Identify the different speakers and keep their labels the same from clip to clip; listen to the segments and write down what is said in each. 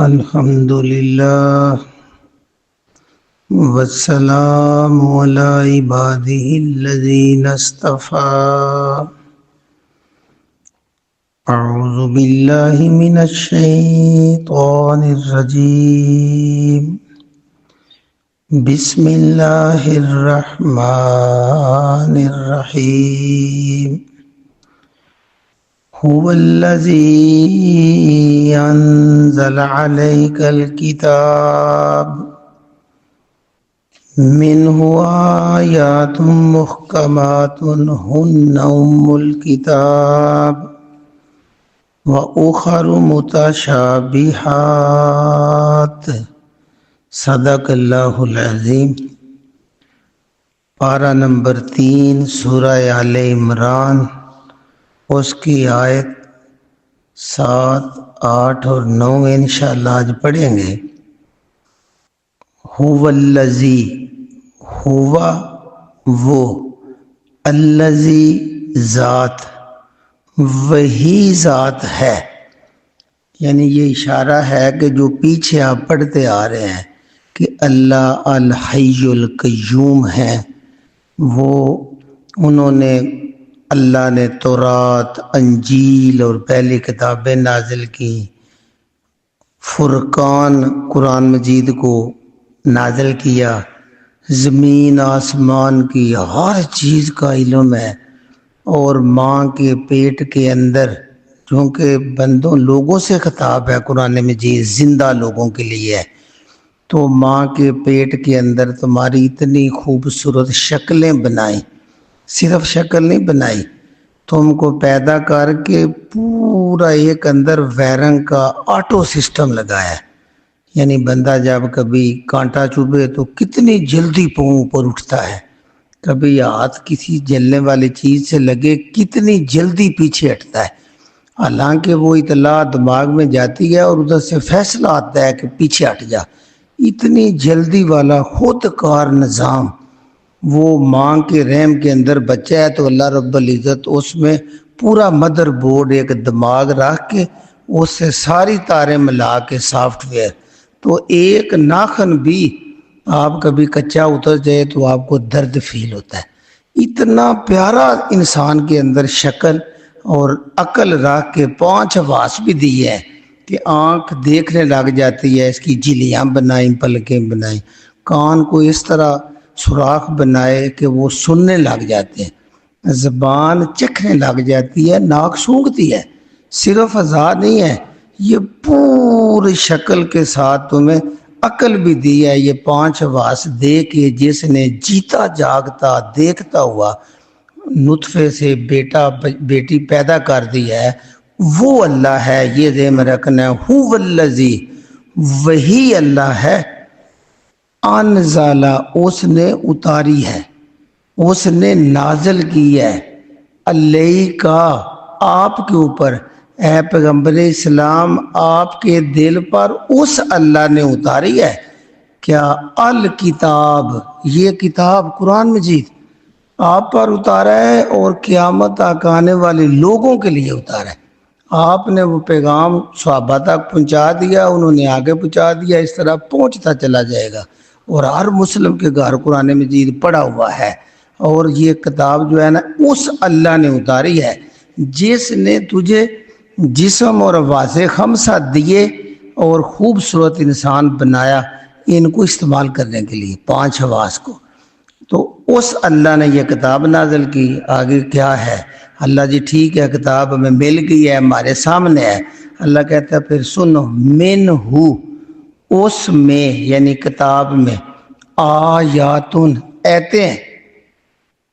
Speaker 1: الحمد لله والسلام على عباده الذين اصطفى. أعوذ بالله من الشيطان الرجيم. بسم الله الرحمن الرحيم. هو الذي أنزل عليك الكتاب منه آيات محكمات هن أم الكتاب وأخر متشابهات. صدق اللہ العظیم. پارہ نمبر 3 سورہ آل عمران، اس کی آیت 7، 8 اور 9 انشاءاللہ آج پڑھیں گے. هو الذی، ہوا وہ، الذی ذات، وہی ذات ہے. یعنی یہ اشارہ ہے کہ جو پیچھے آپ پڑھتے آ رہے ہیں کہ اللہ الحی القیوم ہے، وہ انہوں نے، اللہ نے تورات، انجیل اور پہلی کتابیں نازل کی، فرقان قرآن مجید کو نازل کیا، زمین آسمان کی ہر چیز کا علم ہے. اور ماں کے پیٹ کے اندر، چونکہ بندوں لوگوں سے خطاب ہے قرآن مجید، زندہ لوگوں کے لیے ہے، تو ماں کے پیٹ کے اندر تمہاری اتنی خوبصورت شکلیں بنائیں، صرف شکل نہیں بنائی، تم کو پیدا کر کے پورا ایک اندر وائرنگ کا آٹو سسٹم لگایا ہے. یعنی بندہ جب کبھی کانٹا چبھے تو کتنی جلدی پاؤں اوپر اٹھتا ہے، کبھی ہاتھ کسی جلنے والی چیز سے لگے کتنی جلدی پیچھے ہٹتا ہے. حالانکہ وہ اطلاع دماغ میں جاتی ہے اور ادھر سے فیصلہ آتا ہے کہ پیچھے ہٹ جا. اتنی جلدی والا خود کار نظام. وہ ماں کے رحم کے اندر بچہ ہے تو اللہ رب العزت اس میں پورا مدر بورڈ ایک دماغ رکھ کے اس سے ساری تاریں ملا کے سافٹ ویئر، تو ایک ناخن بھی آپ کبھی کچا اتر جائے تو آپ کو درد فیل ہوتا ہے. اتنا پیارا انسان کے اندر شکل اور عقل رکھ کے 5 حواس بھی دی ہے کہ آنکھ دیکھنے لگ جاتی ہے، اس کی جھلیاں بنائیں، پلکیں بنائیں، کان کو اس طرح سوراخ بنائے کہ وہ سننے لگ جاتے ہیں، زبان چکھنے لگ جاتی ہے، ناک سونگھتی ہے. صرف اعضاء نہیں ہے، یہ پوری شکل کے ساتھ تمہیں عقل بھی دی ہے. یہ 5 حواس دے کے جس نے جیتا جاگتا دیکھتا ہوا نطفے سے بیٹی پیدا کر دی ہے، وہ اللہ ہے. یہ ذہن میں رکھنا ہے. هو الذی، وہی اللہ ہے، انزل، اس نے اتاری ہے، اس نے نازل کی ہے، علیہ کا، آپ کے اوپر، اے پیغمبر اسلام آپ کے دل پر اس اللہ نے اتاری ہے. کیا؟ الکتاب، یہ کتاب قرآن مجید آپ پر اتارا ہے اور قیامت تک آنے والے لوگوں کے لیے اتارا ہے. آپ نے وہ پیغام صحابہ تک پہنچا دیا، انہوں نے آگے پہنچا دیا، اس طرح پہنچتا چلا جائے گا. اور ہر مسلم کے گھر قرآن مجید پڑا ہوا ہے. اور یہ کتاب جو ہے نا اس اللہ نے اتاری ہے جس نے تجھے جسم اور حواس خمسہ دیے اور خوبصورت انسان بنایا ان کو استعمال کرنے کے لیے، 5 حواس کو. تو اس اللہ نے یہ کتاب نازل کی. آگے کیا ہے؟ اللہ جی ٹھیک ہے کتاب ہمیں مل گئی ہے، ہمارے سامنے ہے. اللہ کہتا ہے پھر سنو، من ہو، اس میں یعنی کتاب میں، آیاتن، ایتیں.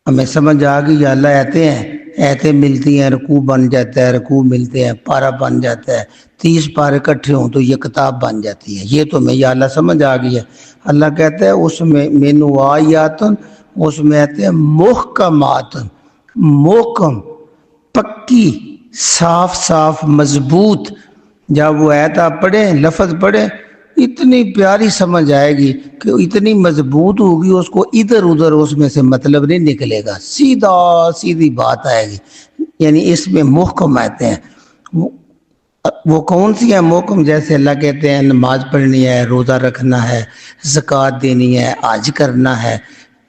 Speaker 1: ہمیں سمجھ آ گئی اللہ ایتیں ہیں، ایتیں ملتی ہیں، رکوع بن جاتا ہے، رکوع ملتے ہیں، پارہ بن جاتا ہے، 30 پارے اکٹھے ہوں تو یہ کتاب بن جاتی ہے. یہ تو میں یا اللہ سمجھ آ گئی ہے. اللہ کہتا ہے اس میں مینو آیاتن، اس میں آتے ہیں محکمات، محکم، پکی، صاف صاف، مضبوط. جب وہ آیت آپ پڑھیں، لفظ پڑھیں، اتنی پیاری سمجھ آئے گی کہ اتنی مضبوط ہوگی اس کو ادھر ادھر اس میں سے مطلب نہیں نکلے گا، سیدھی بات آئے گی. یعنی اس میں محکم آتے ہیں. وہ کون سی ہیں محکم؟ جیسے اللہ کہتے ہیں نماز پڑھنی ہے، روزہ رکھنا ہے، زکوٰۃ دینی ہے، حج کرنا ہے،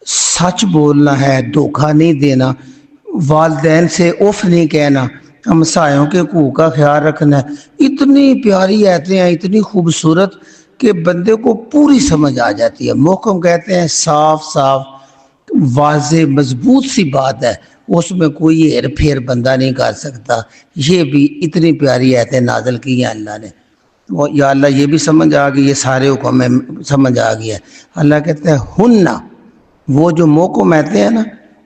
Speaker 1: سچ بولنا ہے، دھوکہ نہیں دینا، والدین سے اف نہیں کہنا، ہمسایوں کے حقوق کا خیال رکھنا ہے۔ اتنی پیاری آیتیں ہیں، اتنی خوبصورت کہ بندے کو پوری سمجھ آ جاتی ہے۔ محکم کہتے ہیں صاف صاف واضح مضبوط سی بات ہے، اس میں کوئی ہیر پھیر بندہ نہیں کر سکتا۔ یہ بھی اتنی پیاری آیتیں نازل کی ہیں اللہ نے۔ یا اللہ یہ بھی سمجھ آ گئی، یہ سارے حکم میں سمجھ آ گیا ہے۔ اللہ کہتے ہیں ہننا، وہ جو محکم آیتیں ہیں نا،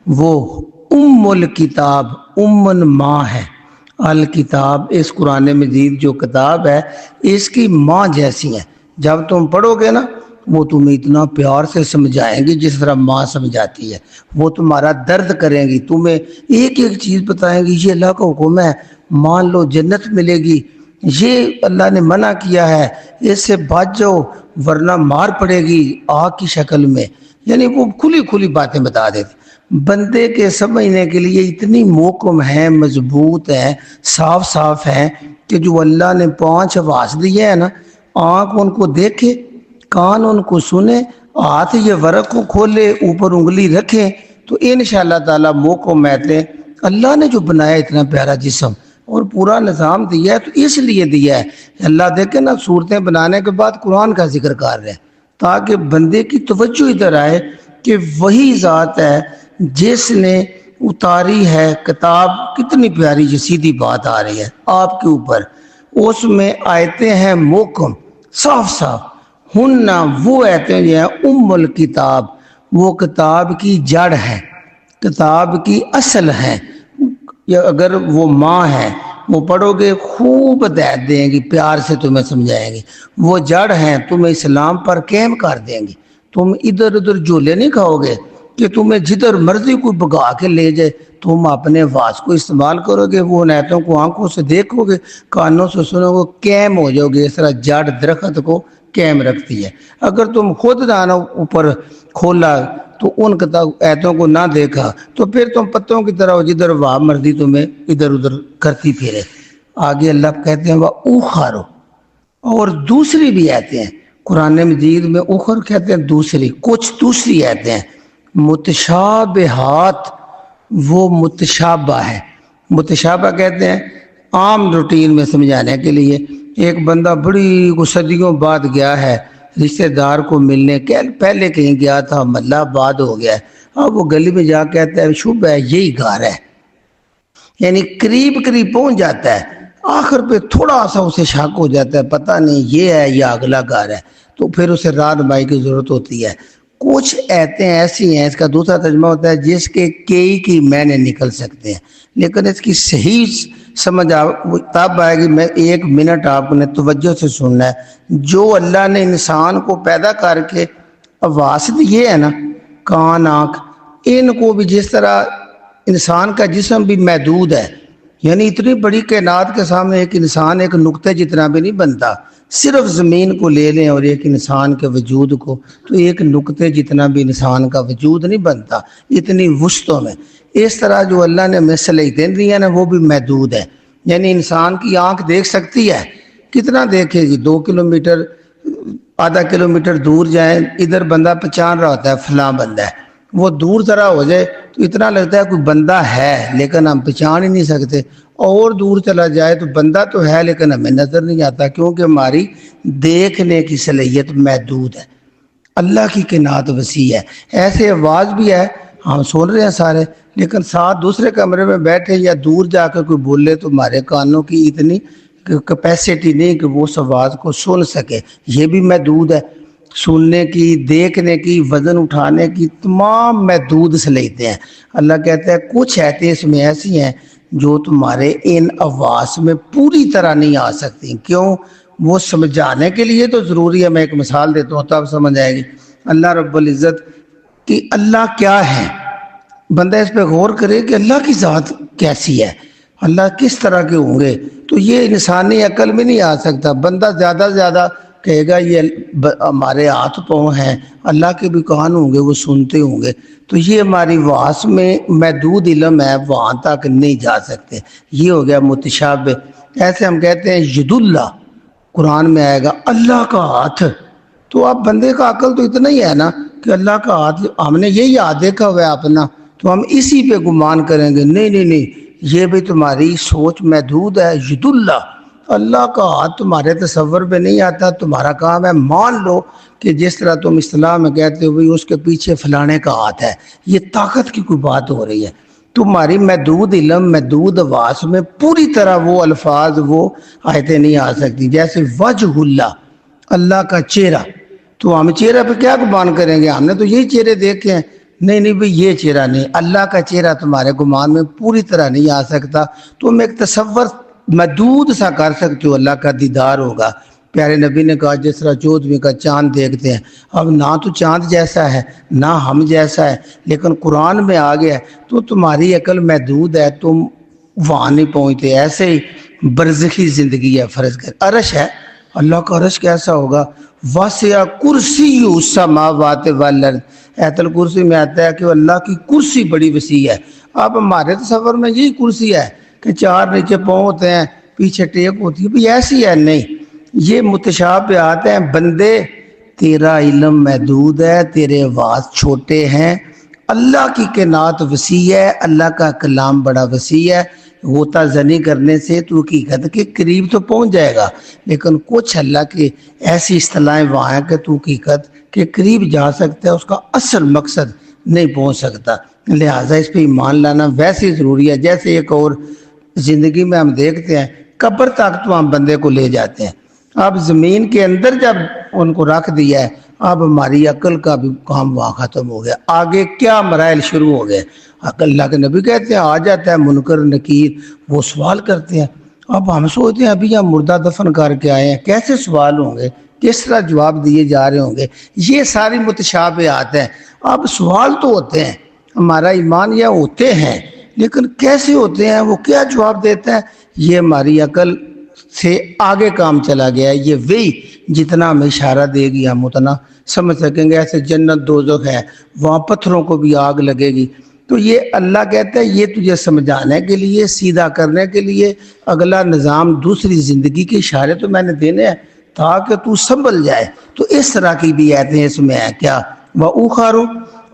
Speaker 1: وہ الکتاب، ماں ہے۔ الکتاب اس قرآن مجید جو کتاب ہے، اس کی ماں جیسی ہے۔ جب تم پڑھو گے نا، وہ تمہیں اتنا پیار سے سمجھائیں گی جس طرح ماں سمجھاتی ہے۔ وہ تمہارا درد کریں گی، تمہیں ایک ایک چیز بتائیں گی، یہ اللہ کا حکم ہے، مان لو جنت ملے گی، یہ اللہ نے منع کیا ہے، اس سے بچ جاؤ ورنہ مار پڑے گی آگ کی شکل میں۔ یعنی وہ کھلی کھلی باتیں بتا دیتے بندے کے سمجھنے کے لیے۔ اتنی محکم ہیں، مضبوط ہیں، صاف صاف ہیں کہ جو اللہ نے 5 حواس دیے ہیں نا، آنکھ ان کو دیکھے، کان ان کو سنے، ہاتھ یہ ورق کو کھولے، اوپر انگلی رکھے، تو انشاءاللہ تعالی محکم آیتیں۔ اللہ نے جو بنایا اتنا پیارا جسم اور پورا نظام دیا ہے، تو اس لیے دیا ہے۔ اللہ دیکھے نا، صورتیں بنانے کے بعد قرآن کا ذکر کر رہے ہیں تاکہ بندے کی توجہ ادھر آئے کہ وہی ذات ہے جس نے اتاری ہے کتاب۔ کتنی پیاری یہ سیدھی بات آ رہی ہے آپ کے اوپر، اس میں آیتیں ہیں محکم صاف صاف۔ ہننا وہ آیتیں جو ہیں الکتاب، وہ کتاب کی جڑ ہے، کتاب کی اصل ہے۔ یا اگر وہ ماں ہے، وہ پڑھو گے خوب ہدایت دیں گی، پیار سے تمہیں سمجھائیں گی۔ وہ جڑ ہیں، تمہیں اسلام پر قائم کر دیں گی۔ تم ادھر ادھر جھولے نہیں کھاؤ گے کہ تمہیں جدھر مرضی کوئی بگا کے لے جائے۔ تم اپنے واس کو استعمال کرو گے، وہ نیتوں کو آنکھوں سے دیکھو گے، کانوں سے سنو گے، قائم ہو جاؤ گے۔ اس طرح جڑ درخت کو قائم رکھتی ہے۔ اگر تم خود دانا اوپر کھولا تو ان ایتوں کو نہ دیکھا تو پھر تم پتوں کی طرح جدھر وہاں مرضی تمہیں ادھر ادھر کرتی پھرے۔ آگے اللہ کہتے ہیں وہ اوخارو، اور دوسری بھی آیتیں ہیں قرآن مجید میں۔ اخر کہتے ہیں دوسری، کچھ دوسری آیتیں ہیں متشابہات، وہ متشابہ ہے۔ متشابہ کہتے ہیں عام روٹین میں سمجھانے کے لیے، ایک بندہ بڑی صدیوں بعد گیا ہے رشتہ دار کو ملنے، پہلے کہیں گیا تھا، محلہ بعد ہو گیا ہے، اب وہ گلی میں جا کہتا ہے شبہ ہے یہی گھر ہے، یعنی قریب قریب پہنچ جاتا ہے، آخر پہ تھوڑا سا اسے شک ہو جاتا ہے، پتہ نہیں یہ ہے یا اگلا گھر ہے، تو پھر اسے رہنمائی کی ضرورت ہوتی ہے۔ کچھ ایتیں ایسی ہیں، اس کا دوسرا ترجمہ ہوتا ہے جس کے کئی کی معنی نکل سکتے ہیں، لیکن اس کی صحیح سمجھ تب آئے گی۔ میں 1 منٹ آپ نے توجہ سے سننا ہے۔ جو اللہ نے انسان کو پیدا کر کے حواس دیے ہیں نا، کان، آنکھ، ان کو بھی جس طرح انسان کا جسم بھی محدود ہے، یعنی اتنی بڑی کائنات کے سامنے ایک انسان ایک نقطے جتنا بھی نہیں بنتا۔ صرف زمین کو لے لیں اور ایک انسان کے وجود کو، تو ایک نقطے جتنا بھی انسان کا وجود نہیں بنتا اتنی وسعتوں میں۔ اس طرح جو اللہ نے ہمیں صلاحیتیں دی ہیں نا، وہ بھی محدود ہے۔ یعنی انسان کی آنکھ دیکھ سکتی ہے، کتنا دیکھے گی؟ 2 کلومیٹر، آدھا کلومیٹر دور جائیں، ادھر بندہ پہچان رہا ہوتا ہے فلاں بندہ ہے، وہ دور ذرا ہو جائے تو اتنا لگتا ہے کوئی بندہ ہے لیکن ہم پہچان ہی نہیں سکتے، اور دور چلا جائے تو بندہ تو ہے لیکن ہمیں نظر نہیں آتا، کیونکہ ہماری دیکھنے کی صلاحیت محدود ہے۔ اللہ کی کائنات وسیع ہے۔ ایسے آواز بھی ہے، ہم سن رہے ہیں سارے، لیکن ساتھ دوسرے کمرے میں بیٹھے یا دور جا کر کوئی بولے تو ہمارے کانوں کی اتنی کیپیسٹی نہیں کہ وہ اس آواز کو سن سکے، یہ بھی محدود ہے۔ سننے کی، دیکھنے کی، وزن اٹھانے کی تمام محدود صلاحیتیں ہیں۔ اللہ کہتا ہے کچھ ایتیں اس میں ایسی ہیں جو تمہارے ان حواس میں پوری طرح نہیں آ سکتی۔ کیوں؟ وہ سمجھانے کے لیے تو ضروری ہے۔ میں ایک مثال دیتا ہوں تب سمجھ آئے گی۔ اللہ رب العزت کہ اللہ کیا ہے، بندہ اس پہ غور کرے کہ اللہ کی ذات کیسی ہے، اللہ کس طرح کے ہوں گے، تو یہ انسانی عقل میں نہیں آ سکتا۔ بندہ زیادہ سے زیادہ کہے گا یہ ہمارے ہاتھ پاؤں ہیں، اللہ کے بھی کان ہوں گے، وہ سنتے ہوں گے، تو یہ ہماری واس میں محدود علم ہے، وہاں تک نہیں جا سکتے۔ یہ ہو گیا متشابہ۔ ایسے ہم کہتے ہیں ید اللہ، قرآن میں آئے گا اللہ کا ہاتھ، تو اب بندے کا عقل تو اتنا ہی ہے نا کہ اللہ کا ہاتھ، ہم نے یہی ہاتھ دیکھا ہوا ہے اپنا، تو ہم اسی پہ گمان کریں گے۔ نہیں نہیں نہیں، یہ بھی تمہاری سوچ محدود ہے۔ ید اللہ، اللہ کا ہاتھ تمہارے تصور پہ نہیں آتا، تمہارا کام ہے مان لو کہ جس طرح تم اصطلاح میں کہتے ہو اس کے پیچھے فلانے کا ہاتھ ہے، یہ طاقت کی کوئی بات ہو رہی ہے۔ تمہاری محدود علم، محدود حواس میں پوری طرح وہ الفاظ، وہ آیتیں نہیں آ سکتی۔ جیسے وجہ اللہ، اللہ کا چہرہ، تو ہم چہرہ پہ کیا گمان کریں گے؟ ہم نے تو یہی چہرے دیکھے ہیں۔ نہیں نہیں بھئی، یہ چہرہ نہیں، اللہ کا چہرہ تمہارے گمان میں پوری طرح نہیں آ سکتا۔ تم ایک تصور محدود سا کر سکتے ہو، اللہ کا دیدار ہوگا۔ پیارے نبی نے کہا جس طرح 14ویں کا چاند دیکھتے ہیں، اب نہ تو چاند جیسا ہے نہ ہم جیسا ہے، لیکن قرآن میں آ گیا ہے تو تمہاری عقل محدود ہے، تم وہاں نہیں پہنچتے۔ ایسے ہی برزخی زندگی ہے، فرض کر عرش ہے، اللہ کا عرش کیسا ہوگا؟ واسع کرسی السماوات والارض، ایت الکرسی میں آتا ہے کہ اللہ کی کرسی بڑی وسیع ہے۔ اب ہمارے تصور میں یہی کرسی ہے کہ چار نیچے پاؤں ہوتے ہیں، پیچھے ٹیک ہوتی ہے، بھی ایسی ہے نہیں۔ یہ متشابہات ہیں۔ بندے، تیرا علم محدود ہے، تیرے حواس چھوٹے ہیں، اللہ کی کائنات وسیع ہے، اللہ کا کلام بڑا وسیع ہے۔ غوطہ زنی کرنے سے تو حقیقت کے قریب تو پہنچ جائے گا، لیکن کچھ اللہ کی ایسی اصطلاحیں وہاں ہیں کہ تو حقیقت کے قریب جا سکتا ہے، اس کا اصل مقصد نہیں پہنچ سکتا۔ لہٰذا اس پہ ایمان لانا ویسے ضروری ہے۔ جیسے ایک اور زندگی میں ہم دیکھتے ہیں، قبر تک تو ہم بندے کو لے جاتے ہیں، اب زمین کے اندر جب ان کو رکھ دیا ہے، اب ہماری عقل کا بھی کام وہاں ختم ہو گیا۔ آگے کیا مراحل شروع ہو گئے؟ اللہ کے نبی کہتے ہیں آ جاتا ہے منکر نکیر، وہ سوال کرتے ہیں۔ اب ہم سوچتے ہیں ابھی ہم مردہ دفن کر کے آئے ہیں، کیسے سوال ہوں گے، کس طرح جواب دیے جا رہے ہوں گے؟ یہ ساری متشابہات ہیں۔ اب سوال تو ہوتے ہیں، ہمارا ایمان یہ ہوتے ہیں، لیکن کیسے ہوتے ہیں، وہ کیا جواب دیتا ہے، یہ ہماری عقل سے آگے کام چلا گیا ہے۔ یہ وہی جتنا ہمیں اشارہ دے گی ہم اتنا سمجھ سکیں گے۔ ایسے جنت دوزخ ہے، وہاں پتھروں کو بھی آگ لگے گی، تو یہ اللہ کہتا ہے یہ تجھے سمجھانے کے لیے، سیدھا کرنے کے لیے اگلا نظام، دوسری زندگی کے اشارے تو میں نے دینے ہیں تاکہ تو سنبھل جائے۔ تو اس طرح کی بھی آیتیں اس میں ہیں۔ کیا وَأُخَرُ،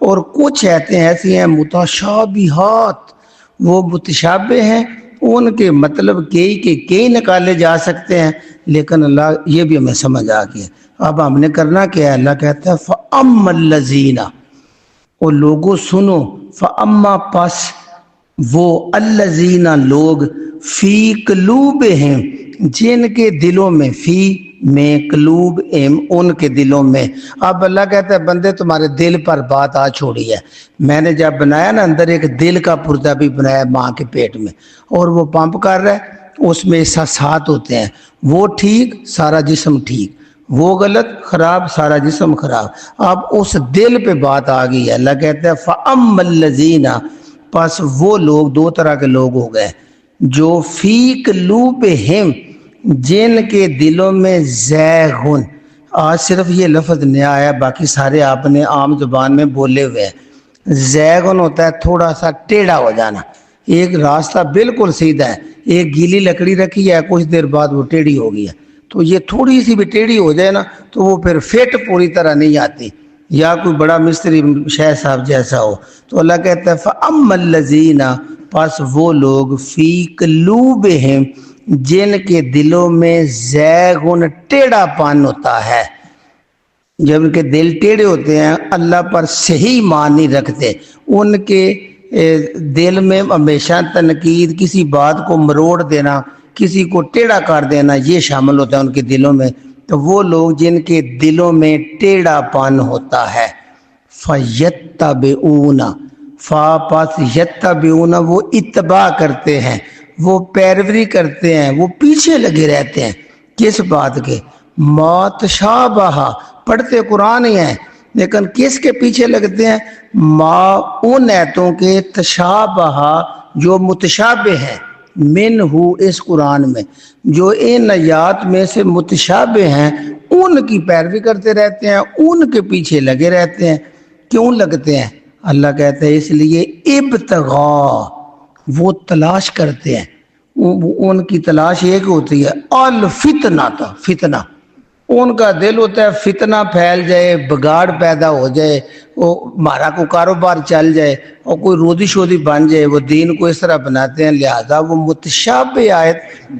Speaker 1: اور کچھ آیتیں ایسی ہیں متشابہات، وہ متشابہ ہیں، ان کے مطلب کئی نکالے جا سکتے ہیں، لیکن اللہ یہ بھی ہمیں سمجھ آ گیا۔ اب ہم نے کرنا کیا ہے؟ اللہ کہتا ہے فَأَمَّا الَّذِينَ، اور لوگوں سنو، فَأَمَّا پس وہ، الَّذِينَ لوگ، فی قلوبہم جن کے دلوں میں، فی میں قلوب ایم ان کے دلوں میں۔ اب اللہ کہتا ہے بندے تمہارے دل پر بات آ چھوڑی ہے، میں نے جب بنایا نا اندر ایک دل کا پردہ بھی بنایا ماں کے پیٹ میں، اور وہ پمپ کر رہا ہے، اس میں احساسات ہوتے ہیں، وہ ٹھیک سارا جسم ٹھیک، وہ غلط خراب سارا جسم خراب۔ اب اس دل پہ بات آ گئی ہے۔ اللہ کہتا ہے فَأَمَّا الَّذِينَ، پس وہ لوگ، دو طرح کے لوگ ہو گئے، جو فی قلوبہم جن کے دلوں میں زیغن، آج صرف یہ لفظ نیا آیا، باقی سارے آپ نے عام زبان میں بولے ہوئے ہیں۔ زیغن ہوتا ہے تھوڑا سا ٹیڑھا ہو جانا، ایک راستہ بالکل سیدھا ہے، ایک گیلی لکڑی رکھی ہے، کچھ دیر بعد وہ ٹیڑھی ہو گئی ہے، تو یہ تھوڑی سی بھی ٹیڑھی ہو جائے نا تو وہ پھر فٹ پوری طرح نہیں آتی، یا کوئی بڑا مستری شیخ صاحب جیسا ہو۔ تو اللہ کہتا ہے فَأَمَّا الَّذِينَ، پس وہ لوگ، فی قلوبہم جن کے دلوں میں زیغن ٹیڑھا پن ہوتا ہے۔ جب ان کے دل ٹیڑھے ہوتے ہیں، اللہ پر صحیح ایمان نہیں رکھتے، ان کے دل میں ہمیشہ تنقید، کسی بات کو مروڑ دینا، کسی کو ٹیڑھا کر دینا، یہ شامل ہوتا ہے ان کے دلوں میں۔ تو وہ لوگ جن کے دلوں میں ٹیڑھا پن ہوتا ہے، فَيَتَّبِعُونَ، پس یتبعون، وہ اتباع کرتے ہیں، وہ پیروی کرتے ہیں، وہ پیچھے لگے رہتے ہیں، کس بات کے؟ ما تشابہ، پڑھتے قرآن ہی ہیں لیکن کس کے پیچھے لگتے ہیں؟ ما، ان ایتوں کے، تشابہ جو متشابہ ہیں، منہ اس قرآن میں، جو ان آیات میں سے متشابہ ہیں ان کی پیروی کرتے رہتے ہیں، ان کے پیچھے لگے رہتے ہیں۔ کیوں لگتے ہیں؟ اللہ کہتا ہے اس لیے ابتغاء، وہ تلاش کرتے ہیں، ان کی تلاش ایک ہوتی ہے الفتنہ، فتنہ ان کا دل ہوتا ہے فتنہ پھیل جائے، بگاڑ پیدا ہو جائے، وہ ہمارا کوئی کاروبار چل جائے اور کوئی روزی شودی بن جائے۔ وہ دین کو اس طرح بناتے ہیں، لہذا وہ متشابہ آیت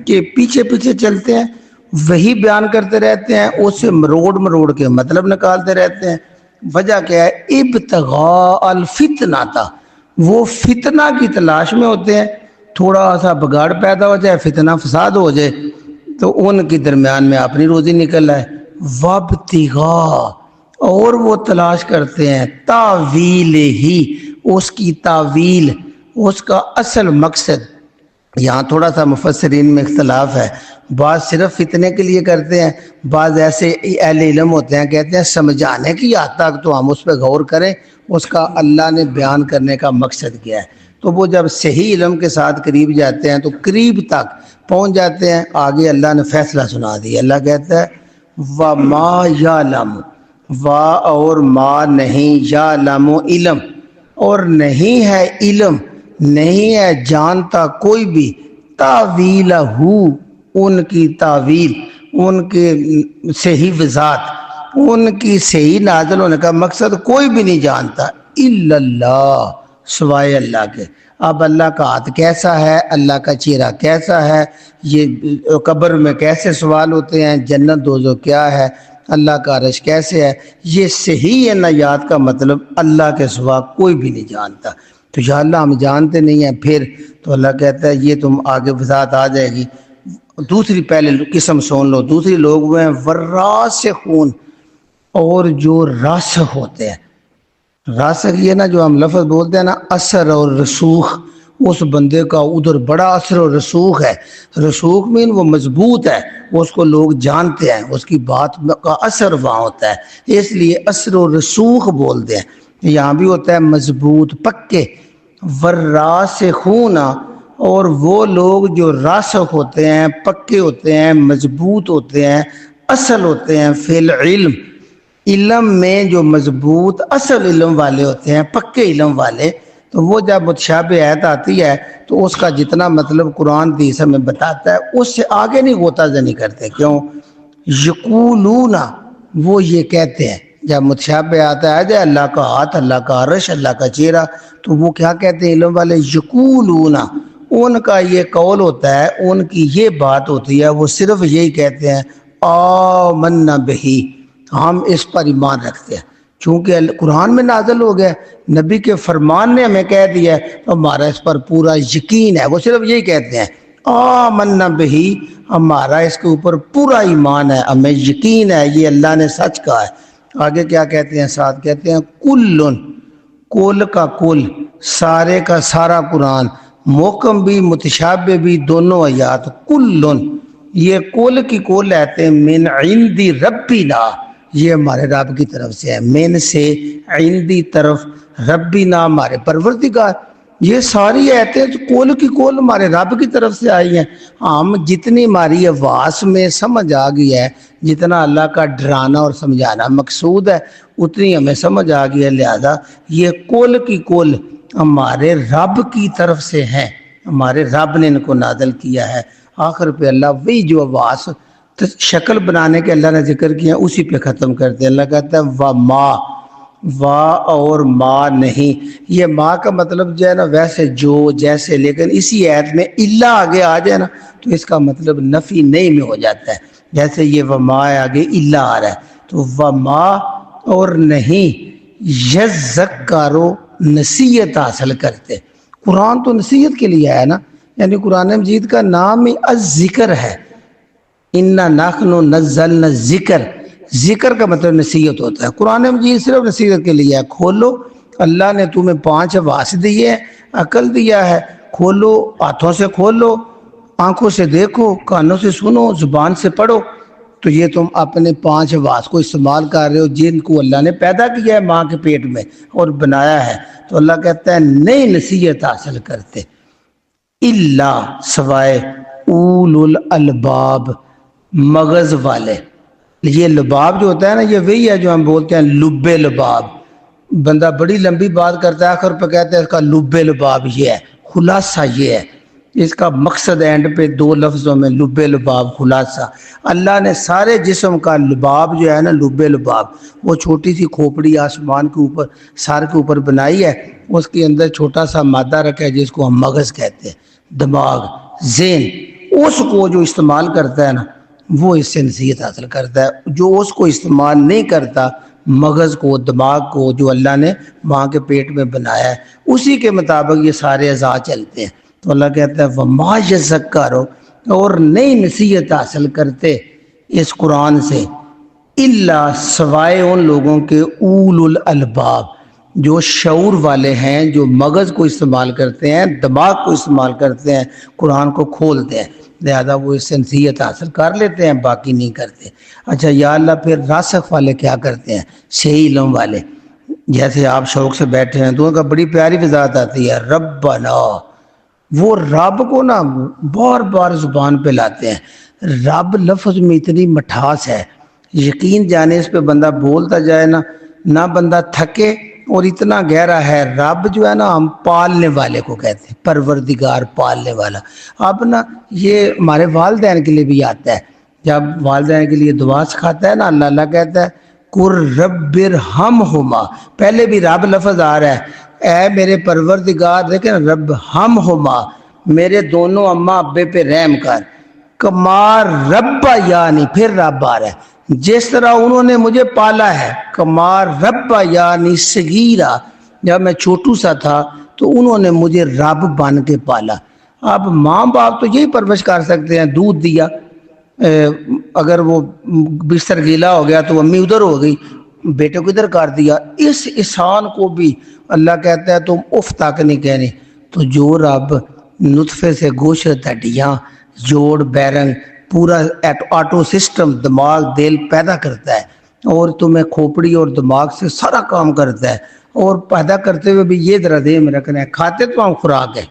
Speaker 1: کے پیچھے پیچھے چلتے ہیں، وہی بیان کرتے رہتے ہیں، اس سے مروڑ مروڑ کے مطلب نکالتے رہتے ہیں۔ وجہ کیا ہے؟ ابتغاء الفتنہ تھا، وہ فتنہ کی تلاش میں ہوتے ہیں، تھوڑا سا بگاڑ پیدا ہو جائے، فتنہ فساد ہو جائے تو ان کے درمیان میں اپنی روزی نکل آئے۔ وابتغاء، اور وہ تلاش کرتے ہیں تاویل ہی، اس کی تاویل، اس کا اصل مقصد۔ یہاں تھوڑا سا مفسرین میں اختلاف ہے، بعض صرف فتنے کے لیے کرتے ہیں، بعض ایسے اہل علم ہوتے ہیں کہتے ہیں سمجھانے کی حد تک تو ہم اس پہ غور کریں، اس کا اللہ نے بیان کرنے کا مقصد کیا ہے۔ تو وہ جب صحیح علم کے ساتھ قریب جاتے ہیں تو قریب تک پہنچ جاتے ہیں، آگے اللہ نے فیصلہ سنا دیا۔ اللہ کہتا ہے وَمَا يَعْلَمُ، وا اور ما نہیں، یعلم علم، اور نہیں ہے علم، نہیں ہے جانتا کوئی بھی، تاویلہ، ان کی تعویل، ان کے صحیح وضاحت، ان کی صحیح نازل ہونے کا مقصد کوئی بھی نہیں جانتا الا اللہ، سوائے اللہ کے۔ اب اللہ کا ہاتھ کیسا ہے، اللہ کا چہرہ کیسا ہے، یہ قبر میں کیسے سوال ہوتے ہیں، جنت دوزخ کیا ہے، اللہ کا عرش کیسے ہے، یہ صحیح ہے نایات کا مطلب اللہ کے سوا کوئی بھی نہیں جانتا۔ تو یا اللہ ہم جانتے نہیں ہیں، پھر تو اللہ کہتا ہے یہ تم آگے وضاحت آ جائے گی۔ دوسری پہلے قسم سن لو، دوسری لوگ وہ ہیں والراسخون، اور جو راسخ ہوتے ہیں۔ راسخ یہ نا جو ہم لفظ بولتے ہیں نا اثر اور رسوخ، اس بندے کا ادھر بڑا اثر اور رسوخ ہے۔ رسوخ میں وہ مضبوط ہے، اس کو لوگ جانتے ہیں، اس کی بات کا اثر وہاں ہوتا ہے، اس لیے اثر و رسوخ بولتے ہیں۔ یہاں بھی ہوتا ہے مضبوط، پکے۔ والراسخون، اور وہ لوگ جو راسخ ہوتے ہیں، پکے ہوتے ہیں، مضبوط ہوتے ہیں، اصل ہوتے ہیں، فی العلم، علم میں جو مضبوط اصل علم والے ہوتے ہیں، پکے علم والے، تو وہ جب متشابہ آیت آتی ہے تو اس کا جتنا مطلب قرآن حدیث ہمیں بتاتا ہے اس سے آگے نہیں غوطہ زنی کرتے۔ کیوں؟ یقولون، وہ یہ کہتے ہیں، جب متشابہ آتا ہے اللہ کا ہاتھ، اللہ کا عرش، اللہ کا چہرہ، تو وہ کیا کہتے ہیں علم والے؟ یقولون، ان کا یہ قول ہوتا ہے، ان کی یہ بات ہوتی ہے، وہ صرف یہی کہتے ہیں آمنا بہی، ہم اس پر ایمان رکھتے ہیں، چونکہ قرآن میں نازل ہو گیا، نبی کے فرمان نے ہمیں کہہ دیا ہے تو ہمارا اس پر پورا یقین ہے۔ وہ صرف یہی کہتے ہیں آمنا بہی، ہمارا اس کے اوپر پورا ایمان ہے، ہمیں یقین ہے، یہ اللہ نے سچ کہا ہے۔ آگے کیا کہتے ہیں؟ ساتھ کہتے ہیں کلن، کل کا کل، سارے کا سارا قرآن، محکم بھی متشابہ بھی دونوں آیات، کلن، یہ کل کی کل آتے ہیں من عندی ربنا، یہ ہمارے رب کی طرف سے ہے، من سے، عندی طرف، ربنا ہمارے پروردگار، یہ ساری آیتیں کل کی کل ہمارے رب کی طرف سے آئی ہیں۔ ہم جتنی ہماری آواز میں سمجھ آ گئی ہے، جتنا اللہ کا ڈرانا اور سمجھانا مقصود ہے، اتنی ہمیں سمجھ آ گئی ہے، لہذا یہ کل کی کل ہمارے رب کی طرف سے ہیں، ہمارے رب نے ان کو نازل کیا ہے۔ آخر پہ اللہ وہی جو آواز شکل بنانے کے اللہ نے ذکر کیا اسی پہ ختم کرتے ہیں۔ اللہ کہتا ہے وما، وا اور ما نہیں، یہ ما کا مطلب جو ہے نا ویسے جو جیسے، لیکن اسی آیت میں الا آگے آ جائے نا تو اس کا مطلب نفی نہیں میں ہو جاتا ہے، جیسے یہ وما آگے الا آ رہا ہے، تو وما اور نہیں، یذکروا، نصیحت حاصل کرتے۔ قرآن تو نصیحت کے لیے ہے نا، یعنی قرآن مجید کا نام ہی الذکر ہے، انا نحن نزلنا الذکر، ذکر کا مطلب نصیحت ہوتا ہے۔ قرآن مجید صرف نصیحت کے لیے ہے، کھولو، اللہ نے تمہیں 5 حواس دیے ہیں، عقل دیا ہے، کھولو، ہاتھوں سے کھولو، آنکھوں سے دیکھو، کانوں سے سنو، زبان سے پڑھو، تو یہ تم اپنے 5 حواس کو استعمال کر رہے ہو جن کو اللہ نے پیدا کیا ہے ماں کے پیٹ میں اور بنایا ہے۔ تو اللہ کہتا ہے نئی نصیحت حاصل کرتے، اللہ، سوائے اولو الالباب، مغز والے، یہ لباب جو ہوتا ہے نا، یہ وہی ہے جو ہم بولتے ہیں لب لباب. بندہ بڑی لمبی بات کرتا ہے، آخر پہ کہتا ہے اس کا لب لباب یہ ہے، خلاصہ یہ ہے. اس کا مقصد اینڈ پہ دو لفظوں میں لب لباب، خلاصہ. اللہ نے سارے جسم کا لباب جو ہے نا، لب لباب، وہ چھوٹی سی کھوپڑی آسمان کے اوپر، سر کے اوپر بنائی ہے. اس کے اندر چھوٹا سا مادہ رکھا ہے جس کو ہم مغز کہتے ہیں، دماغ، ذہن. اس کو جو استعمال کرتا ہے نا، وہ اس سے نصیحت حاصل کرتا ہے. جو اس کو استعمال نہیں کرتا، مغز کو، دماغ کو، جو اللہ نے ماں کے پیٹ میں بنایا ہے، اسی کے مطابق یہ سارے اعضاء چلتے ہیں. تو اللہ کہتا ہے وَمَا يَذَّكَّرُ، اور نئی نصیحت حاصل کرتے اس قرآن سے، الا، سوائے ان لوگوں کے، اولو الالباب، جو شعور والے ہیں، جو مغز کو استعمال کرتے ہیں، دماغ کو استعمال کرتے ہیں، قرآن کو کھولتے ہیں. لہذا وہ اس سے نصیحت حاصل کر لیتے ہیں، باقی نہیں کرتے. اچھا یا اللہ، پھر راسخ والے کیا کرتے ہیں؟ صحیح علم والے. جیسے آپ شوق سے بیٹھے ہیں تو ان کا بڑی پیاری وضاحت آتی ہے، ربنا. وہ رب کو نا بار بار زبان پہ لاتے ہیں. رب لفظ میں اتنی مٹھاس ہے، یقین جانے اس پہ بندہ بولتا جائے نا، نہ بندہ تھکے. اور اتنا گہرا ہے. رب جو ہے نا، ہم پالنے والے کو کہتے ہیں، پروردگار، پالنے والا. اب نا یہ ہمارے والدین کے لیے بھی آتا ہے. جب والدین کے لیے دعا سکھاتا ہے نا اللہ، اللہ کہتا ہے قُل رَبِّ ارْحَمْہُمَا، پہلے بھی رب لفظ آ رہا ہے، اے میرے پروردگار، دیکھیں رب ہمہما، میرے دونوں اماں ابے پہ رحم کر. کما ربا، یعنی پھر رب آ رہا ہے، جس طرح انہوں نے مجھے پالا ہے. کما ربا یعنی صغیرہ، جب میں چھوٹو سا تھا تو انہوں نے مجھے رب بن کے پالا. اب ماں باپ تو یہی پرورش کر سکتے ہیں، دودھ دیا، اگر وہ بستر گیلا ہو گیا تو امی ادھر ہو گئی، بیٹے کو ادھر کر دیا. اس احسان کو بھی اللہ کہتا ہے تم اف تک نہیں کہنے. تو جو رب نطفے سے گوشت، ہڈیاں، جوڑ، بیرنگ، پورا آٹو سسٹم، دماغ، دل پیدا کرتا ہے، اور تمہیں کھوپڑی اور دماغ سے سارا کام کرتا ہے، اور پیدا کرتے ہوئے بھی یہ ذہن میں رکھنا ہے کھاتے تو ہم خوراک ہے.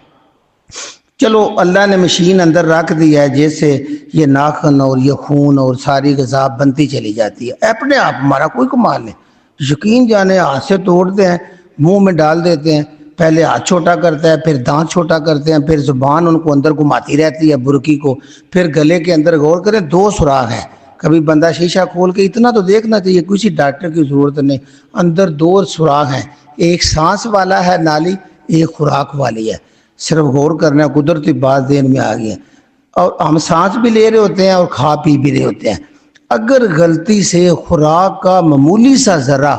Speaker 1: چلو اللہ نے مشین اندر رکھ دی ہے، جیسے یہ ناخن اور یہ خون اور ساری غذا بنتی چلی جاتی ہے اپنے آپ، ہمارا کوئی کمال نہیں. یقین جانے ہاتھ سے توڑتے ہیں، منہ میں ڈال دیتے ہیں، پہلے ہاتھ چھوٹا کرتا ہے، پھر دانت چھوٹا کرتے ہیں، پھر زبان ان کو اندر گھماتی رہتی ہے برکی کو، پھر گلے کے اندر غور کریں 2 سوراخ ہیں. کبھی بندہ شیشہ کھول کے اتنا تو دیکھنا چاہیے، کسی ڈاکٹر کی ضرورت نہیں، اندر 2 سوراخ ہیں، ایک سانس والا ہے نالی، ایک خوراک والی ہے. صرف غور کرنا، قدرتی بات ذہن میں آ گئی ہے. اور ہم سانس بھی لے رہے ہوتے ہیں اور کھا پی بھی رہے ہوتے ہیں. اگر غلطی سے خوراک کا معمولی سا ذرہ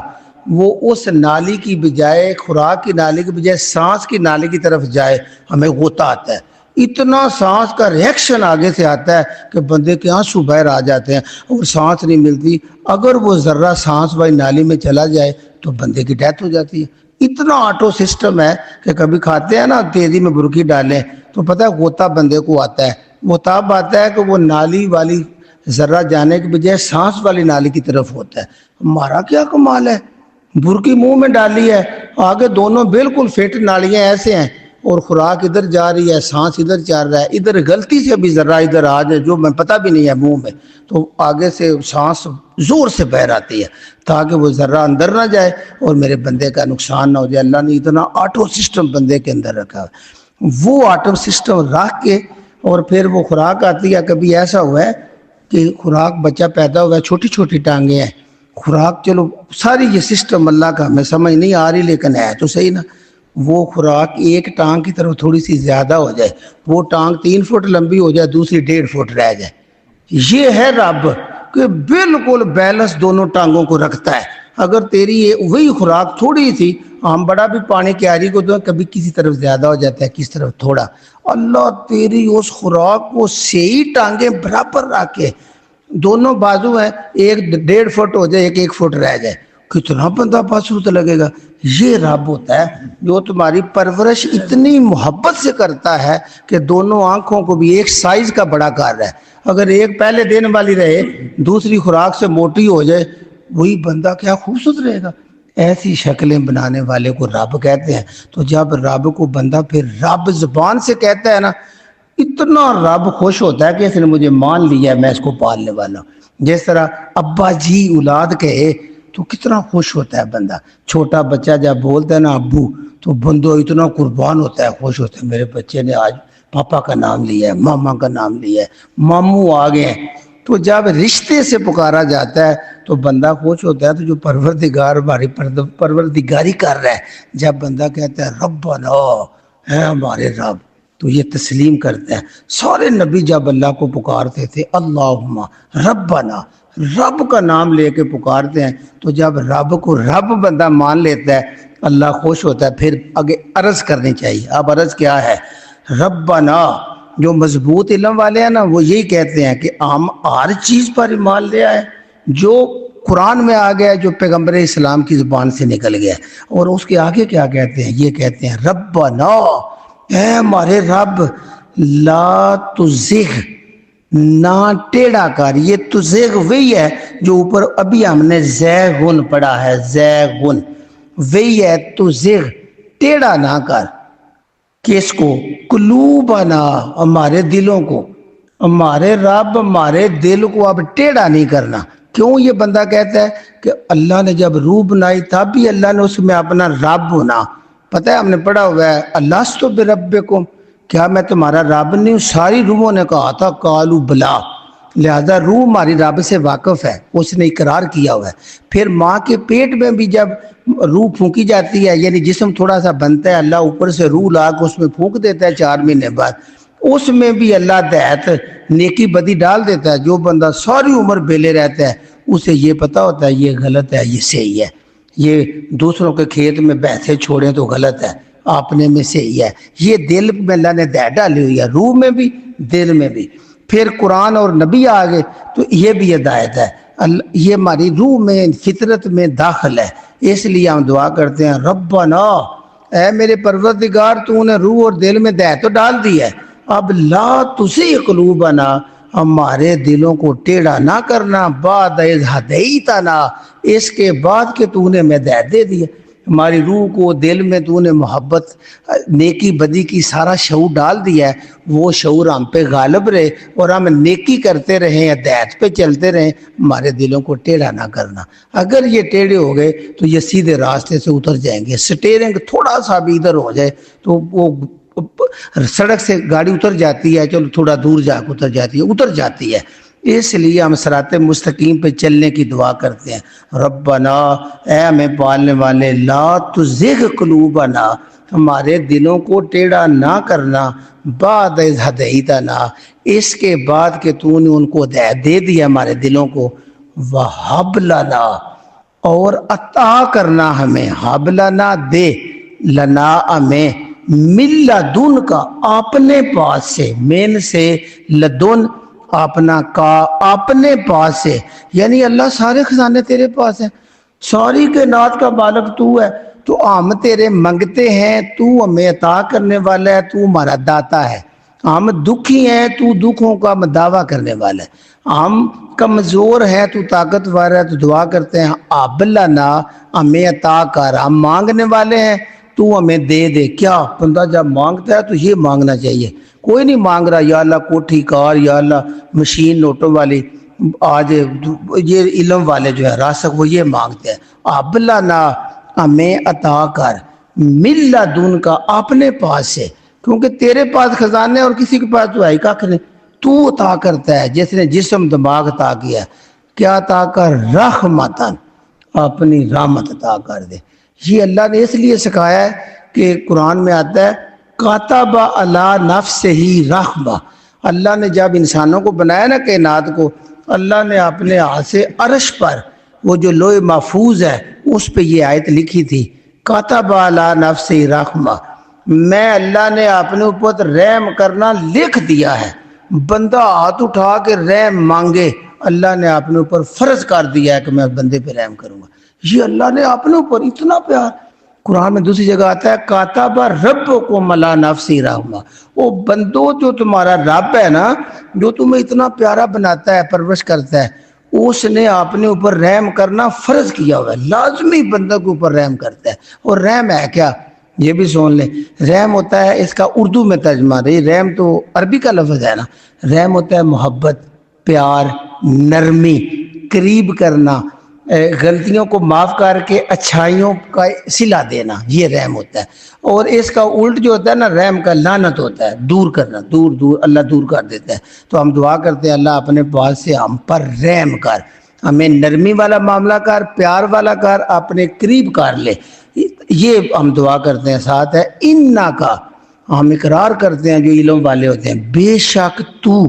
Speaker 1: وہ اس نالی کی بجائے، خوراک کی نالی کی بجائے سانس کی نالی کی طرف جائے، ہمیں غوطہ آتا ہے. اتنا سانس کا ریئیکشن آگے سے آتا ہے کہ بندے کے آنسو باہر آ جاتے ہیں اور سانس نہیں ملتی. اگر وہ ذرہ سانس والی نالی میں چلا جائے تو بندے کی ڈیتھ ہو جاتی ہے. اتنا آٹو سسٹم ہے کہ کبھی کھاتے ہیں نا تیزی میں برکی ڈالیں تو پتہ ہے غوطہ بندے کو آتا ہے. وہ تب آتا ہے کہ وہ نالی والی ذرہ جانے کے بجائے سانس والی نالی کی طرف ہوتا ہے. ہمارا کیا کمال ہے، برکی منہ میں ڈالی ہے، آگے دونوں بالکل فٹ نالیاں ایسے ہیں، اور خوراک ادھر جا رہی ہے، سانس ادھر چل رہا ہے. ادھر غلطی سے بھی ذرہ ادھر آ جائے جو میں پتہ بھی نہیں ہے منہ میں، تو آگے سے سانس زور سے باہر آتی ہے تاکہ وہ ذرہ اندر نہ جائے اور میرے بندے کا نقصان نہ ہو جائے. اللہ نے اتنا آٹو سسٹم بندے کے اندر رکھا ہے. وہ آٹو سسٹم رکھ کے اور پھر وہ خوراک آتی ہے. کبھی ایسا ہوا ہے کہ خوراک، بچہ پیدا ہوا ہے، چھوٹی چھوٹی ٹانگیں ہیں، خوراک، چلو ساری یہ سسٹم اللہ کا ہمیں سمجھ نہیں آ رہی لیکن ہے تو صحیح نا. وہ خوراک ایک ٹانگ کی طرف تھوڑی سی زیادہ ہو جائے، وہ ٹانگ 3 فٹ لمبی ہو جائے، دوسری 1.5 فٹ رہ جائے. یہ ہے رب کہ بالکل بیلنس دونوں ٹانگوں کو رکھتا ہے. اگر تیری وہی خوراک تھوڑی تھی، ہم بڑا بھی پانی کی آری کو دو، کبھی کسی طرف زیادہ ہو جاتا ہے، کسی طرف تھوڑا. اللہ تیری اس خوراک کو صحیح ٹانگیں برابر رکھ کے، دونوں بازو ہیں، ایک 1.5 فٹ ہو جائے، ایک 1 فٹ رہ جائے، کتنا بندہ پاسوت لگے گا. یہ رب ہوتا ہے جو تمہاری پرورش اتنی محبت سے کرتا ہے کہ دونوں آنکھوں کو بھی ایک سائز کا بڑا کر رہا ہے. اگر ایک پہلے دینے والی رہے، دوسری خوراک سے موٹی ہو جائے، وہی بندہ کیا خوبصورت رہے گا. ایسی شکلیں بنانے والے کو رب کہتے ہیں. تو جب رب کو بندہ پھر رب زبان سے کہتا ہے نا، اتنا رب خوش ہوتا ہے کہ اس نے مجھے مان لیا ہے، میں اس کو پالنے والا ہوں۔ جس طرح ابا جی اولاد کہے تو کتنا خوش ہوتا ہے بندہ۔ چھوٹا بچہ جب بولتا ہے نا ابو، تو بندو اتنا قربان ہوتا ہے، خوش ہوتا ہے، میرے بچے نے آج پاپا کا نام لیا ہے، ماما کا نام لیا ہے، ماموں آ گئے ہیں۔ تو جب رشتے سے پکارا جاتا ہے تو بندہ خوش ہوتا ہے۔ تو جو پروردگار ہماری پروردگاری کر رہا ہے، جب بندہ کہتا ہے ربنا، اے ہمارے رب، تو یہ تسلیم کرتا ہے۔ سارے نبی جب اللہ کو پکارتے تھے اللہم ربنا، رب کا نام لے کے پکارتے ہیں، تو جب رب کو رب بندہ مان لیتا ہے اللہ خوش ہوتا ہے۔ پھر آگے عرض کرنی چاہیے۔ اب عرض کیا ہے؟ ربنا، جو مضبوط علم والے ہیں نا وہ یہی کہتے ہیں کہ ہم ہر چیز پر ایمان لے آئے جو قرآن میں آ گیا ہے، جو پیغمبر اسلام کی زبان سے نکل گیا ہے۔ اور اس کے آگے کیا کہتے ہیں؟ یہ کہتے ہیں ربنا، اے ہمارے رب، لا تزغ، نہ ٹیڑھا کر۔ یہ تزغ وہی ہے جو اوپر ابھی ہم نے زیغن پڑھا ہے، زیغن وہی ہے تزغ، ٹیڑھا نہ کر۔ کس کو؟ قلوبنا، ہمارے دلوں کو۔ ہمارے رب ہمارے دل کو اب ٹیڑھا نہیں کرنا۔ کیوں یہ بندہ کہتا ہے کہ اللہ نے جب روح بنائی تب بھی اللہ نے اس میں اپنا رب ہونا۔ پتہ ہے ہم نے پڑھا ہوا ہے الستو بربکم، کیا میں تمہارا رب نہیں ہوں؟ ساری روحوں نے کہا تھا قالوا بلا، لہذا روح ہماری رب سے واقف ہے، اس نے اقرار کیا ہوا ہے۔ پھر ماں کے پیٹ میں بھی جب روح پھونکی جاتی ہے، یعنی جسم تھوڑا سا بنتا ہے، اللہ اوپر سے روح لا کے اس میں پھونک دیتا ہے 4 مہینے بعد، اس میں بھی اللہ دہت نیکی بدی ڈال دیتا ہے۔ جو بندہ ساری عمر بیلے رہتا ہے اسے یہ پتہ ہوتا ہے یہ غلط ہے یہ صحیح ہے، یہ دوسروں کے کھیت میں بھینسیں چھوڑیں تو غلط ہے، اپنے میں صحیح ہے۔ یہ دل میں اللہ نے دہ ڈالی ہوئی ہے، روح میں بھی دل میں بھی۔ پھر قرآن اور نبی آگے تو یہ بھی ہدایت ہے، یہ ہماری روح میں فطرت میں داخل ہے۔ اس لیے ہم دعا کرتے ہیں ربنا، اے میرے پروردگار، تو نے روح اور دل میں دہ تو ڈال دی ہے، اب لا تزغ قلوبنا، ہمارے دلوں کو ٹیڑھا نہ کرنا، بعد اذ ہدیتنا، اس کے بعد کہ تو نے میں ہدایت دے دیا۔ ہماری روح کو دل میں تو نے محبت نیکی بدی کی سارا شعور ڈال دیا ہے، وہ شعور ہم پہ غالب رہے اور ہم نیکی کرتے رہیں، ہدایت پہ چلتے رہیں، ہمارے دلوں کو ٹیڑھا نہ کرنا۔ اگر یہ ٹیڑھے ہو گئے تو یہ سیدھے راستے سے اتر جائیں گے۔ سٹیرنگ تھوڑا سا بھی ادھر ہو جائے تو وہ سڑک سے گاڑی اتر جاتی ہے، چلو تھوڑا دور جا کے اتر جاتی ہے۔ اس لیے ہم صراط مستقیم پہ چلنے کی دعا کرتے ہیں ربنا، اے ہمیں پالنے والے، لا تزغ قلوبنا، ہمارے دلوں کو ٹیڑھا نہ کرنا، بعد اذ ہدیتنا، اس کے بعد کہ تو نے ان کو ہدایت دے دیا ہمارے دلوں کو، وہب لنا، اور عطا کرنا ہمیں، ہب لنا دے، لنا ہمیں، من لدن کا اپنے پاس سے، من سے لدن اپنا، کا اپنے پاس سے، یعنی اللہ سارے خزانے تیرے پاس ہیں، ساری کائنات کا مالک تو ہے، تو ہم تیرے منگتے ہیں، تو ہمیں عطا کرنے والا ہے، تو ہمارا داتا ہے۔ ہم دکھی ہیں، تو دکھوں کا دعویٰ کرنے والا ہے۔ ہم کمزور ہیں، تو طاقتور ہے، تو دعا کرتے ہیں اب لنا، ہمیں عطا کر، ہم مانگنے والے ہیں، تو ہمیں دے دے۔ کیا بندہ جب مانگتا ہے تو یہ مانگنا چاہیے۔ کوئی نہیں مانگ رہا یا اللہ کوٹھی کار، یا اللہ مشین نوٹوں والی، آج یہ علم والے جو ہے راسک وہ یہ مانگتے ہیں اب لنا، ہمیں عطا کر، من لدن کا اپنے پاس سے، کیونکہ تیرے پاس خزانے اور کسی کے پاس تو ہے کھ نہیں، تو عطا کرتا ہے، جس نے جسم دماغ عطا کیا ہے، کیا عطا کر، رحمتن، اپنی رحمت عطا کر دے۔ یہ اللہ نے اس لیے سکھایا ہے کہ قرآن میں آتا ہے کاتب علی نفسہ رحمہ، اللہ نے جب انسانوں کو بنایا نا کائنات کو، اللہ نے اپنے ہاتھ سے عرش پر وہ جو لوح محفوظ ہے اس پہ یہ آیت لکھی تھی کاتب علی نفسہ رحمہ، میں اللہ نے اپنے اوپر رحم کرنا لکھ دیا ہے۔ بندہ ہاتھ اٹھا کے رحم مانگے، اللہ نے اپنے اوپر فرض کر دیا ہے کہ میں بندے پہ رحم کروں گا۔ یہ اللہ نے اپنے اوپر اتنا پیار، قرآن میں دوسری جگہ آتا ہے کاتب ربکم علی نفسہ رحمہ، وہ بندو جو تمہارا رب ہے نا، جو تمہیں اتنا پیارا بناتا ہے، پرورش کرتا ہے، اس نے اپنے اوپر رحم کرنا فرض کیا ہوا ہے، لازمی بندہ کے اوپر رحم کرتا ہے۔ اور رحم ہے کیا؟ یہ بھی سن لیں. رحم ہوتا ہے، اس کا اردو میں ترجمہ رہی، رحم تو عربی کا لفظ ہے نا. رحم ہوتا ہے محبت، پیار، نرمی، قریب کرنا، غلطیوں کو معاف کر کے اچھائیوں کا صلہ دینا، یہ رحم ہوتا ہے. اور اس کا الٹ جو ہوتا ہے نا رحم کا، لعنت ہوتا ہے، دور کرنا، دور دور اللہ دور کر دیتا ہے. تو ہم دعا کرتے ہیں اللہ اپنے پاس سے ہم پر رحم کر، ہمیں نرمی والا معاملہ کر، پیار والا کر، اپنے قریب کر لے. یہ ہم دعا کرتے ہیں. ساتھ ہے انا کا، ہم اقرار کرتے ہیں جو علم والے ہوتے ہیں، بے شک تو،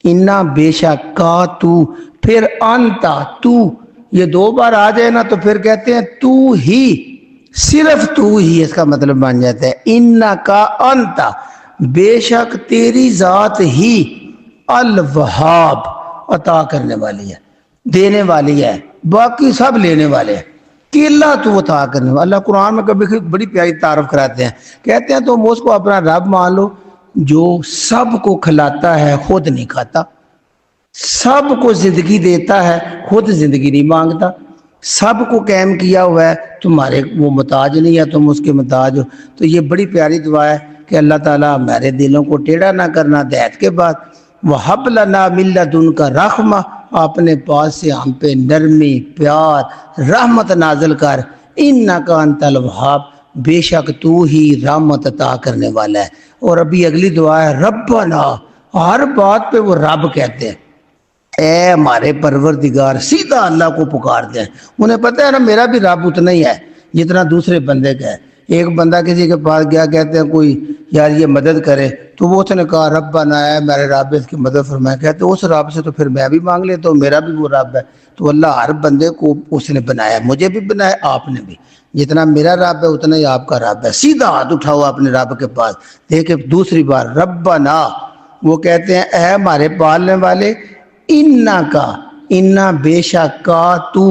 Speaker 1: انا بے شک، کا تو، پھر انتا تو، یہ دو بار آ جائے نا تو پھر کہتے ہیں تو ہی، صرف تو ہی اس کا مطلب بن جاتا ہے. انا کا انتا، بے شک تیری ذات ہی، الوہاب، عطا کرنے والی ہے، دینے والی ہے، باقی سب لینے والے ہیں، کیلا تو عطا کرنے والا. اللہ قرآن میں کبھی بڑی پیاری تعارف کراتے ہیں، کہتے ہیں تم اس کو اپنا رب مان لو جو سب کو کھلاتا ہے خود نہیں کھاتا، سب کو زندگی دیتا ہے خود زندگی نہیں مانگتا، سب کو قائم کیا ہوا ہے، تمہارے وہ محتاج نہیں ہے، تم اس کے محتاج ہو. تو یہ بڑی پیاری دعا ہے کہ اللہ تعالیٰ ہمارے دلوں کو ٹیڑھا نہ کرنا دے ہدایت کے بعد. وَحَبْ لَنَا مِن لَدُنْکَ رَحْمَةً، اپنے پاس سے ہم پہ نرمی، پیار، رحمت نازل کر. اِنَّکَ أَنْتَ الْوَهَّابُ، بے شک تو ہی رحمت عطا کرنے والا ہے. اور ابھی اگلی دعا ہے ربنا، ہر بات پہ وہ رب کہتے ہیں، اے ہمارے پروردگار، سیدھا اللہ کو پکارتے ہیں. انہیں پتہ ہے نا میرا بھی رب اتنا ہی ہے جتنا دوسرے بندے کا ہے. ایک بندہ کسی کے پاس گیا، کہتے ہیں کوئی یار یہ مدد کرے، تو وہ اس نے کہا ربنا، ہے میرے رب اس کی مدد فرمائے. کہتے اس رب سے تو پھر میں بھی مانگ لیتا ہوں، میرا بھی وہ رب ہے. تو اللہ ہر بندے کو اس نے بنایا، مجھے بھی بنایا، آپ نے بھی، جتنا میرا رب ہے اتنا ہی آپ کا رب ہے. سیدھا ہاتھ اٹھاؤ اپنے رب کے پاس. دیکھیں دوسری بار ربنا، وہ کہتے ہیں اے ہمارے پالنے والے، انا کا، انا بے شک، کا تو،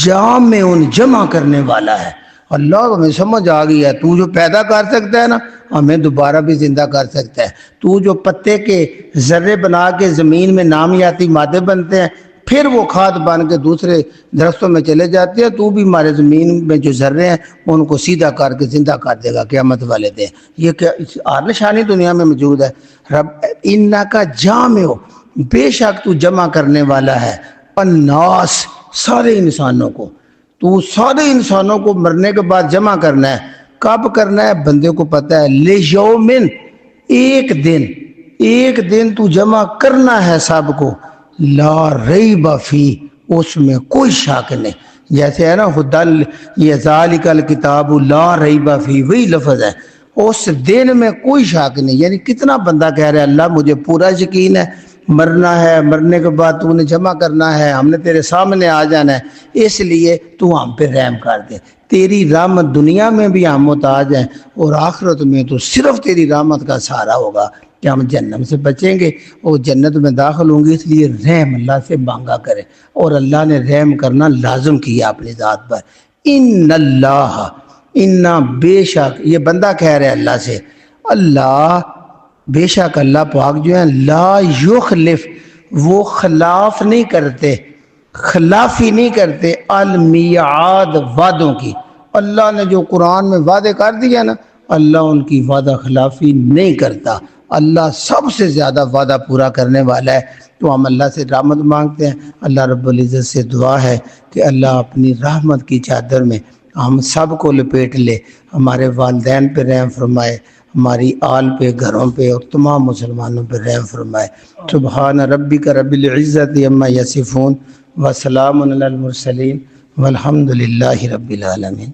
Speaker 1: جامع جمع کرنے والا ہے. اللہ ہمیں سمجھ آ گئی ہے، تو جو پیدا کر سکتا ہے نا ہمیں دوبارہ بھی زندہ کر سکتا ہے. تو جو پتے کے ذرے بنا کے زمین میں نامیاتی مادے بنتے ہیں پھر وہ کھاد بن کے دوسرے درختوں میں چلے جاتے ہیں، تو بھی ہمارے زمین میں جو ذرے ہیں ان کو سیدھا کر کے زندہ کر دے گا قیامت والے دن. یہ کیا ہر نشانی دنیا میں موجود ہے. رب انا کا جامع، بے شک تو جمع کرنے والا ہے، الناس، سارے انسانوں کو. تو سارے انسانوں کو مرنے کے بعد جمع کرنا ہے. کب کرنا ہے بندے کو پتہ ہے، لیومن، ایک دن، ایک دن تو جمع کرنا ہے سب کو، لا ریب فی، اس میں کوئی شک نہیں. جیسے ہے نا ہدل، یہ ذالک الکتاب لا ریب فی، وہی لفظ ہے، اس دن میں کوئی شک نہیں. یعنی کتنا بندہ کہہ رہا ہے اللہ مجھے پورا یقین ہے، مرنا ہے، مرنے کے بعد تو نے جمع کرنا ہے، ہم نے تیرے سامنے آ جانا ہے، اس لیے تو ہم پہ رحم کر دے. تیری رحمت دنیا میں بھی ہم محتاج ہیں اور آخرت میں تو صرف تیری رحمت کا سہارا ہوگا کہ ہم جنت سے بچیں گے اور جنت میں داخل ہوں گے. اس لیے رحم اللہ سے مانگا کرے، اور اللہ نے رحم کرنا لازم کیا اپنی ذات پر. ان اللہ، انا بے شک، یہ بندہ کہہ رہے اللہ سے، اللہ بے شک اللہ پاک جو ہے لا یخلف، وہ خلاف نہیں کرتے، خلافی نہیں کرتے، المیعاد، وعدوں کی. اللہ نے جو قرآن میں وعدے کر دیا نا اللہ ان کی وعدہ خلافی نہیں کرتا. اللہ سب سے زیادہ وعدہ پورا کرنے والا ہے. تو ہم اللہ سے رحمت مانگتے ہیں. اللہ رب العزت سے دعا ہے کہ اللہ اپنی رحمت کی چادر میں ہم سب کو لپیٹ لے، ہمارے والدین پہ رحم فرمائے، ہماری آل پہ، گھروں پہ اور تمام مسلمانوں پہ رحم فرمائے. سبحان ربک رب العزت عما یصفون وسلام علی المرسلین والحمد للہ رب العالمین.